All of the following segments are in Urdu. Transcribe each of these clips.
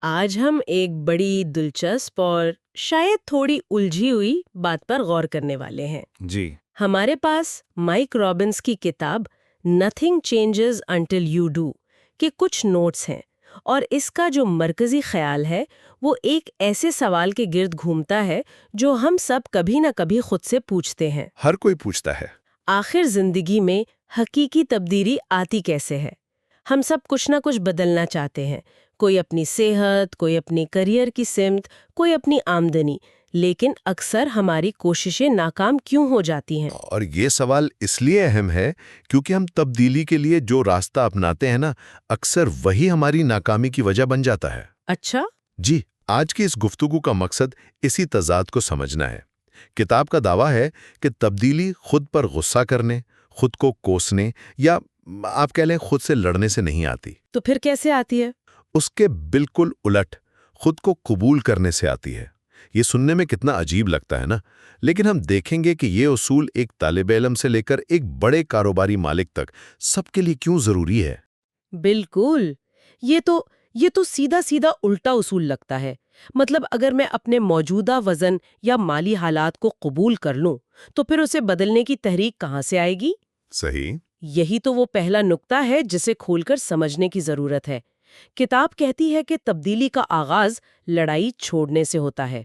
آج ہم ایک بڑی دلچسپ اور شاید تھوڑی الجھی ہوئی بات پر غور کرنے والے ہیں۔ جی۔ ہمارے پاس مائک رابنس کی کتاب nothing changes until you do کے کچھ نوٹس ہیں، اور اس کا جو مرکزی خیال ہے وہ ایک ایسے سوال کے گرد گھومتا ہے جو ہم سب کبھی نہ کبھی خود سے پوچھتے ہیں۔ ہر کوئی پوچھتا ہے۔ آخر زندگی میں حقیقی تبدیلی آتی کیسے ہے؟ ہم سب کچھ نہ کچھ بدلنا چاہتے ہیں، کوئی اپنی صحت، کوئی اپنی کریئر کی سمت، کوئی اپنی آمدنی، لیکن اکثر ہماری کوششیں ناکام کیوں ہو جاتی ہیں؟ اور یہ سوال اس لیے اہم ہے کیونکہ ہم تبدیلی کے لیے جو راستہ اپناتے ہیں نا، اکثر وہی ہماری ناکامی کی وجہ بن جاتا ہے۔ اچھا؟ جی، آج کی اس گفتگو کا مقصد اسی تضاد کو سمجھنا ہے۔ کتاب کا دعویٰ ہے کہ تبدیلی خود پر غصہ کرنے، خود کو کوسنے یا آپ کہہ لیں خود سے لڑنے سے نہیں آتی۔ تو پھر کیسے آتی ہے؟ اس کے بالکل الٹ، خود کو قبول کرنے سے آتی ہے۔ یہ سننے میں کتنا عجیب لگتا ہے نا، لیکن ہم دیکھیں گے کہ یہ اصول ایک طالب علم سے لے کر ایک بڑے کاروباری مالک تک سب کے لیے کیوں ضروری ہے۔ بالکل، یہ تو سیدھا سیدھا الٹا اصول لگتا ہے۔ مطلب اگر میں اپنے موجودہ وزن یا مالی حالات کو قبول کر لوں تو پھر اسے بدلنے کی تحریک کہاں سے آئے گی؟ صحیح۔ یہی تو وہ پہلا نقطہ ہے جسے کھول کر سمجھنے کی ضرورت ہے۔ کتاب کہتی ہے کہ تبدیلی کا آغاز لڑائی چھوڑنے سے ہوتا ہے۔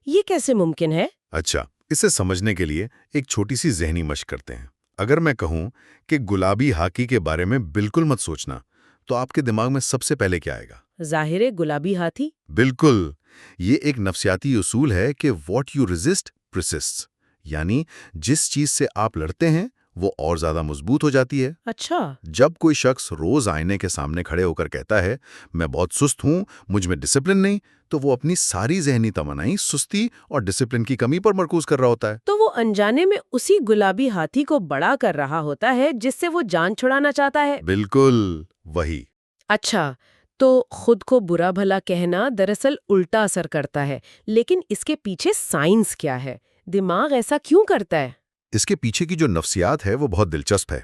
یہ کیسے ممکن ہے؟ اچھا، اسے سمجھنے کے لیے ایک چھوٹی سی ذہنی مشق کرتے ہیں۔ اگر میں کہوں کہ گلابی ہاکی کے بارے میں بالکل مت سوچنا، تو آپ کے دماغ میں سب سے پہلے کیا آئے گا؟ ظاہر ہے گلابی ہاتھی۔ بالکل، یہ ایک نفسیاتی اصول ہے کہ واٹ یو ریزسٹ پرسسٹس، یعنی جس چیز سے آپ لڑتے ہیں وہ اور زیادہ مضبوط ہو جاتی ہے۔ اچھا۔ جب کوئی شخص روز آئینے کے سامنے کھڑے ہو کر کہتا ہے میں بہت سست ہوں، مجھ میں ڈسپلن نہیں، تو وہ اپنی ساری ذہنی توانائی سستی اور ڈسپلن کی کمی پر مرکوز کر رہا ہوتا ہے۔ تو وہ انجانے میں اسی گلابی ہاتھی کو بڑا کر رہا ہوتا ہے جس سے وہ جان چھڑانا چاہتا ہے۔ بالکل وہی۔ اچھا، تو خود کو برا بھلا کہنا دراصل الٹا اثر کرتا ہے، لیکن اس کے پیچھے سائنس کیا ہے؟ دماغ ایسا کیوں کرتا ہے؟ اس کے پیچھے کی جو نفسیات ہے وہ بہت دلچسپ ہے۔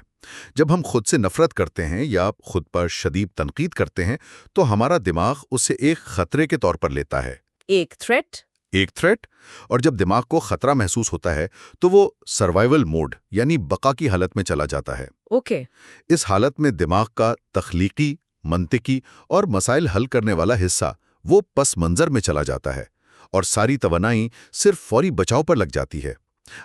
جب ہم خود سے نفرت کرتے ہیں یا خود پر شدید تنقید کرتے ہیں تو ہمارا دماغ اسے ایک خطرے کے طور پر لیتا ہے۔ ایک تھریٹ؟ ایک تھریٹ، اور جب دماغ کو خطرہ محسوس ہوتا ہے تو وہ سروائیول موڈ یعنی بقا کی حالت میں چلا جاتا ہے۔ اوکے۔ اس حالت میں دماغ کا تخلیقی، منطقی اور مسائل حل کرنے والا حصہ وہ پس منظر میں چلا جاتا ہے، اور ساری توانائی صرف فوری بچاؤ پر لگ جاتی ہے۔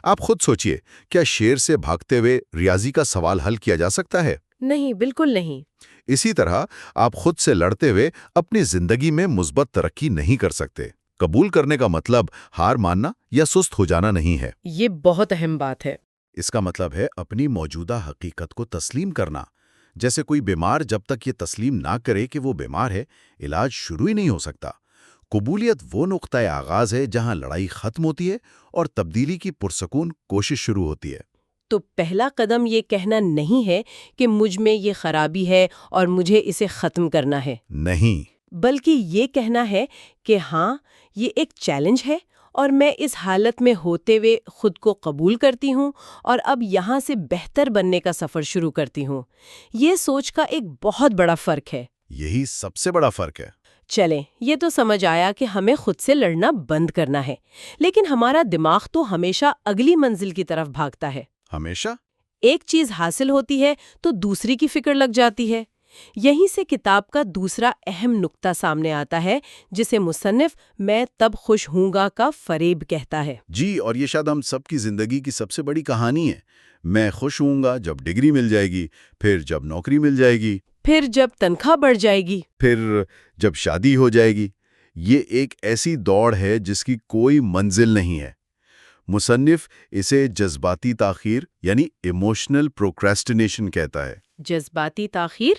آپ خود سوچئے، کیا شیر سے بھاگتے ہوئے ریاضی کا سوال حل کیا جا سکتا ہے؟ نہیں، بالکل نہیں۔ اسی طرح آپ خود سے لڑتے ہوئے اپنی زندگی میں مثبت ترقی نہیں کر سکتے۔ قبول کرنے کا مطلب ہار ماننا یا سست ہو جانا نہیں ہے۔ یہ بہت اہم بات ہے۔ اس کا مطلب ہے اپنی موجودہ حقیقت کو تسلیم کرنا۔ جیسے کوئی بیمار جب تک یہ تسلیم نہ کرے کہ وہ بیمار ہے، علاج شروع ہی نہیں ہو سکتا۔ قبولیت وہ نقطۂ آغاز ہے جہاں لڑائی ختم ہوتی ہے اور تبدیلی کی پرسکون کوشش شروع ہوتی ہے۔ تو پہلا قدم یہ کہنا نہیں ہے کہ مجھ میں یہ خرابی ہے اور مجھے اسے ختم کرنا ہے۔ نہیں، بلکہ یہ کہنا ہے کہ ہاں، یہ ایک چیلنج ہے اور میں اس حالت میں ہوتے ہوئے خود کو قبول کرتی ہوں اور اب یہاں سے بہتر بننے کا سفر شروع کرتی ہوں۔ یہ سوچ کا ایک بہت بڑا فرق ہے۔ یہی سب سے بڑا فرق ہے۔ چلیں، یہ تو سمجھ آیا کہ ہمیں خود سے لڑنا بند کرنا ہے، لیکن ہمارا دماغ تو ہمیشہ اگلی منزل کی طرف بھاگتا ہے۔ ہمیشہ؟ ایک چیز حاصل ہوتی ہے تو دوسری کی فکر لگ جاتی ہے۔ یہیں سے کتاب کا دوسرا اہم نقطہ سامنے آتا ہے جسے مصنف میں تب خوش ہوں گا کا فریب کہتا ہے۔ جی، اور یہ شاید ہم سب کی زندگی کی سب سے بڑی کہانی ہے۔ میں خوش ہوں گا جب ڈگری مل جائے گی، پھر جب نوکری مل جائے گی، پھر جب تنخواہ بڑھ جائے گی، پھر جب شادی ہو جائے گی۔ یہ ایک ایسی دوڑ ہے جس کی کوئی منزل نہیں ہے۔ مصنف اسے جذباتی تاخیر یعنی ایموشنل پروکریسٹینیشن کہتا ہے۔ جذباتی تاخیر؟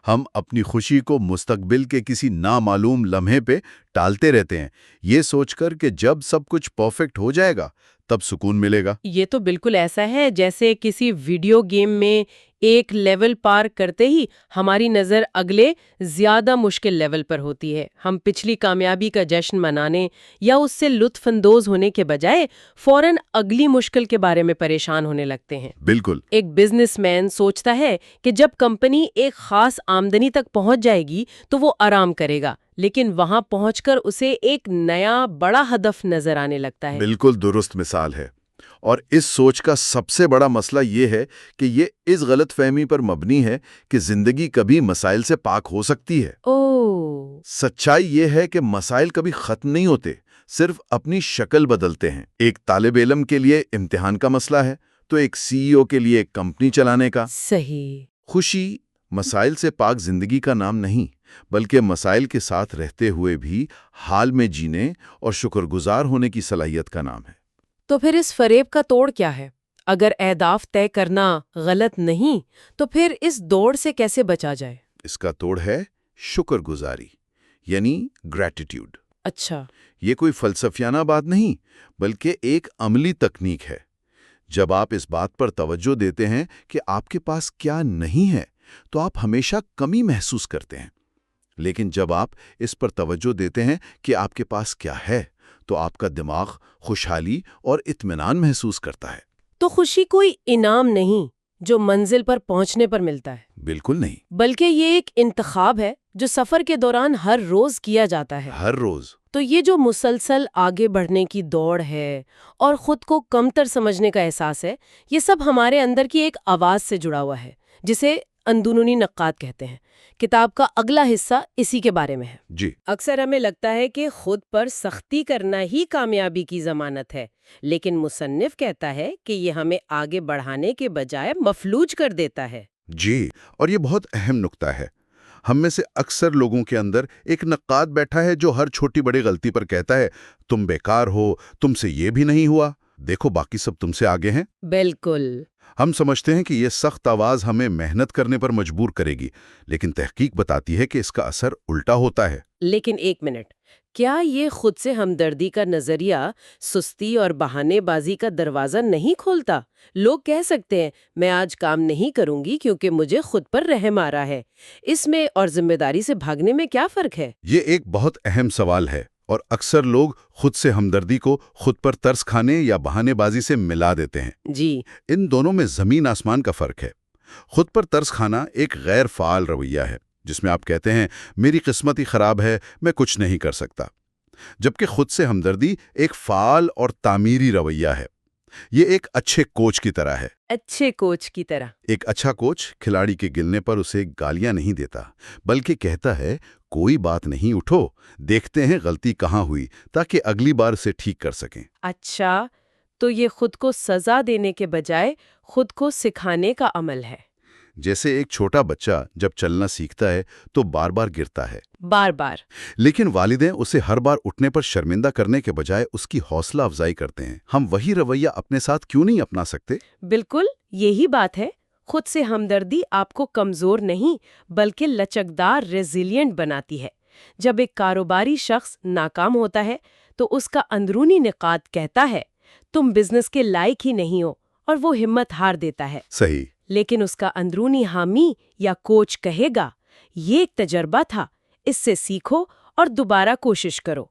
ہم اپنی خوشی کو مستقبل کے کسی نامعلوم لمحے پہ ٹالتے رہتے ہیں، یہ سوچ کر کہ جب سب کچھ پرفیکٹ ہو جائے گا تب سکون ملے گا۔ یہ تو بالکل ایسا ہے جیسے کسی ویڈیو گیم میں ایک لیول پار کرتے ہی ہماری نظر اگلے زیادہ مشکل لیول پر ہوتی ہے۔ ہم پچھلی کامیابی کا جشن منانے یا اس سے لطف اندوز ہونے کے بجائے فوراً اگلی مشکل کے بارے میں پریشان ہونے لگتے ہیں۔ بالکل۔ ایک بزنس مین سوچتا ہے کہ جب کمپنی ایک خاص آمدنی تک پہنچ جائے گی تو وہ آرام کرے گا، لیکن وہاں پہنچ کر اسے ایک نیا بڑا ہدف نظر آنے لگتا ہے۔ بالکل درست مثال ہے۔ اور اس سوچ کا سب سے بڑا مسئلہ یہ ہے کہ یہ اس غلط فہمی پر مبنی ہے کہ زندگی کبھی مسائل سے پاک ہو سکتی ہے۔ سچائی یہ ہے کہ مسائل کبھی ختم نہیں ہوتے، صرف اپنی شکل بدلتے ہیں۔ ایک طالب علم کے لیے امتحان کا مسئلہ ہے تو ایک سی او کے لیے ایک کمپنی چلانے کا۔ صحیح۔ خوشی مسائل سے پاک زندگی کا نام نہیں، بلکہ مسائل کے ساتھ رہتے ہوئے بھی حال میں جینے اور شکر گزار ہونے کی صلاحیت کا نام ہے۔ تو پھر اس فریب کا توڑ کیا ہے؟ اگر اہداف طے کرنا غلط نہیں تو پھر اس دوڑ سے کیسے بچا جائے؟ اس کا توڑ ہے شکر گزاری، یعنی گریٹیٹیوڈ۔ اچھا۔ یہ کوئی فلسفیانہ بات نہیں، بلکہ ایک عملی تکنیک ہے۔ جب آپ اس بات پر توجہ دیتے ہیں کہ آپ کے پاس کیا نہیں ہے تو آپ ہمیشہ کمی محسوس کرتے ہیں، لیکن جب آپ اس پر توجہ دیتے ہیں کہ آپ کے پاس کیا ہے تو آپ کا دماغ خوشحالی اور اطمینان محسوس کرتا ہے۔ تو خوشی کوئی انعام نہیں جو منزل پر پہنچنے پر ملتا ہے؟ بالکل نہیں، بلکہ یہ ایک انتخاب ہے جو سفر کے دوران ہر روز کیا جاتا ہے۔ ہر روز۔ تو یہ جو مسلسل آگے بڑھنے کی دوڑ ہے اور خود کو کمتر سمجھنے کا احساس ہے، یہ سب ہمارے اندر کی ایک آواز سے جڑا ہوا ہے جسے اندرونی نقاد کہتے ہیں۔ کتاب کا اگلا حصہ اسی کے بارے میں ہے۔ جی۔ اکثر ہمیں لگتا ہے کہ خود پر سختی کرنا ہی کامیابی کی ضمانت ہے، لیکن مصنف کہتا ہے کہ یہ ہمیں آگے بڑھانے کے بجائے مفلوج کر دیتا ہے۔ جی، اور یہ بہت اہم نکتہ ہے۔ ہم میں سے اکثر لوگوں کے اندر ایک نقاد بیٹھا ہے جو ہر چھوٹی بڑی غلطی پر کہتا ہے تم بیکار ہو، تم سے یہ بھی نہیں ہوا، دیکھو باقی سب تم سے آگے ہیں۔ بالکل۔ ہم سمجھتے ہیں کہ یہ سخت آواز ہمیں محنت کرنے پر مجبور کرے گی، لیکن تحقیق بتاتی ہے کہ اس کا اثر الٹا ہوتا ہے۔ لیکن ایک منٹ، کیا یہ خود سے ہمدردی کا نظریہ سستی اور بہانے بازی کا دروازہ نہیں کھولتا؟ لوگ کہہ سکتے ہیں میں آج کام نہیں کروں گی کیونکہ مجھے خود پر رحم آ رہا ہے۔ اس میں اور ذمہ داری سے بھاگنے میں کیا فرق ہے؟ یہ ایک بہت اہم سوال ہے، اور اکثر لوگ خود سے ہمدردی کو خود پر ترس کھانے یا بہانے بازی سے ملا دیتے ہیں۔ جی۔ ان دونوں میں زمین آسمان کا فرق ہے۔ خود پر ترس کھانا ایک غیر فعال رویہ ہے جس میں آپ کہتے ہیں میری قسمت ہی خراب ہے، میں کچھ نہیں کر سکتا، جبکہ خود سے ہمدردی ایک فعال اور تعمیری رویہ ہے۔ یہ ایک اچھے کوچ کی طرح ہے۔ اچھے کوچ کی طرح؟ ایک اچھا کوچ کھلاڑی کے گرنے پر اسے گالیاں نہیں دیتا، بلکہ کہتا ہے کوئی بات نہیں، اٹھو، دیکھتے ہیں غلطی کہاں ہوئی تاکہ اگلی بار اسے ٹھیک کر سکیں۔ اچھا، تو یہ خود کو سزا دینے کے بجائے خود کو سکھانے کا عمل ہے۔ جیسے ایک چھوٹا بچہ جب چلنا سیکھتا ہے تو بار بار گرتا ہے، بار بار، لیکن والدین اسے ہر بار اٹھنے پر شرمندہ کرنے کے بجائے اس کی حوصلہ افزائی کرتے ہیں۔ ہم وہی رویہ اپنے ساتھ کیوں نہیں اپنا سکتے؟ بالکل یہی بات ہے۔ خود سے ہمدردی آپ کو کمزور نہیں بلکہ لچکدار، ریزیلینٹ بناتی ہے۔ جب ایک کاروباری شخص ناکام ہوتا ہے تو اس کا اندرونی نقاد کہتا ہے تم بزنس کے لائق ہی نہیں ہو، اور وہ ہمت ہار دیتا ہے۔ صحیح۔ لیکن اس کا اندرونی حامی یا کوچ کہے گا یہ ایک تجربہ تھا، اس سے سیکھو اور دوبارہ کوشش کرو۔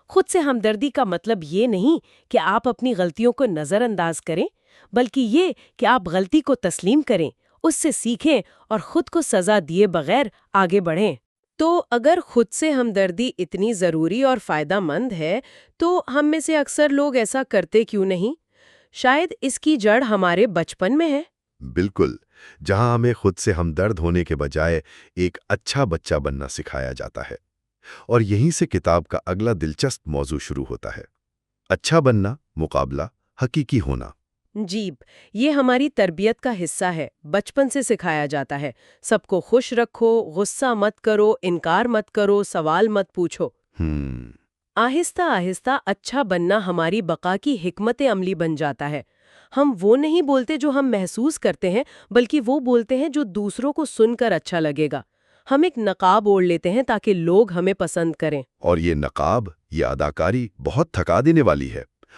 خود سے ہمدردی کا مطلب یہ نہیں کہ آپ اپنی غلطیوں کو نظر انداز کریں، بلکہ یہ کہ آپ غلطی کو تسلیم کریں، اس سے سیکھیں اور خود کو سزا دیے بغیر آگے بڑھیں۔ تو اگر خود سے ہمدردی اتنی ضروری اور فائدہ مند ہے تو ہم میں سے اکثر لوگ ایسا کرتے کیوں نہیں؟ شاید اس کی جڑ ہمارے بچپن میں ہے۔ بالکل، جہاں ہمیں خود سے ہمدرد ہونے کے بجائے ایک اچھا بچہ بننا سکھایا جاتا ہے، اور یہیں سے کتاب کا اگلا دلچسپ موضوع شروع ہوتا ہے۔ اچھا بننا مقابلہ حقیقی ہونا۔ جی، یہ ہماری تربیت کا حصہ ہے، بچپن سے سکھایا جاتا ہے سب کو خوش رکھو، غصہ مت کرو، انکار مت کرو، سوال مت پوچھو۔ آہستہ آہستہ اچھا بننا ہماری بقا کی حکمت عملی بن جاتا ہے۔ ہم وہ نہیں بولتے جو ہم محسوس کرتے ہیں، بلکہ وہ بولتے ہیں جو دوسروں کو سن کر اچھا لگے گا۔ ہم ایک نقاب اوڑھ لیتے ہیں تاکہ لوگ ہمیں پسند کریں۔ اور یہ نقاب، یہ اداکاری بہت تھکا دینے والی ہے۔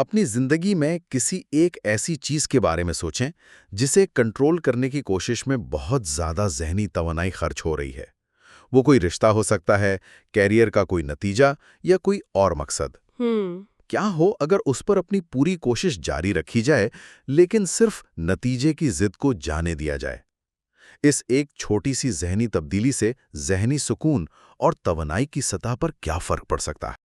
اپنی زندگی میں کسی ایک ایسی چیز کے بارے میں سوچیں جسے کنٹرول کرنے کی کوشش میں بہت زیادہ ذہنی توانائی خرچ ہو رہی ہے۔ وہ کوئی رشتہ ہو سکتا ہے، کیریئر کا کوئی نتیجہ یا کوئی اور مقصد۔ کیا ہو اگر اس پر اپنی پوری کوشش جاری رکھی جائے لیکن صرف نتیجے کی ضد کو جانے دیا جائے؟ اس ایک چھوٹی سی ذہنی تبدیلی سے ذہنی سکون اور توانائی کی سطح پر کیا فرق پڑ سکتا ہے؟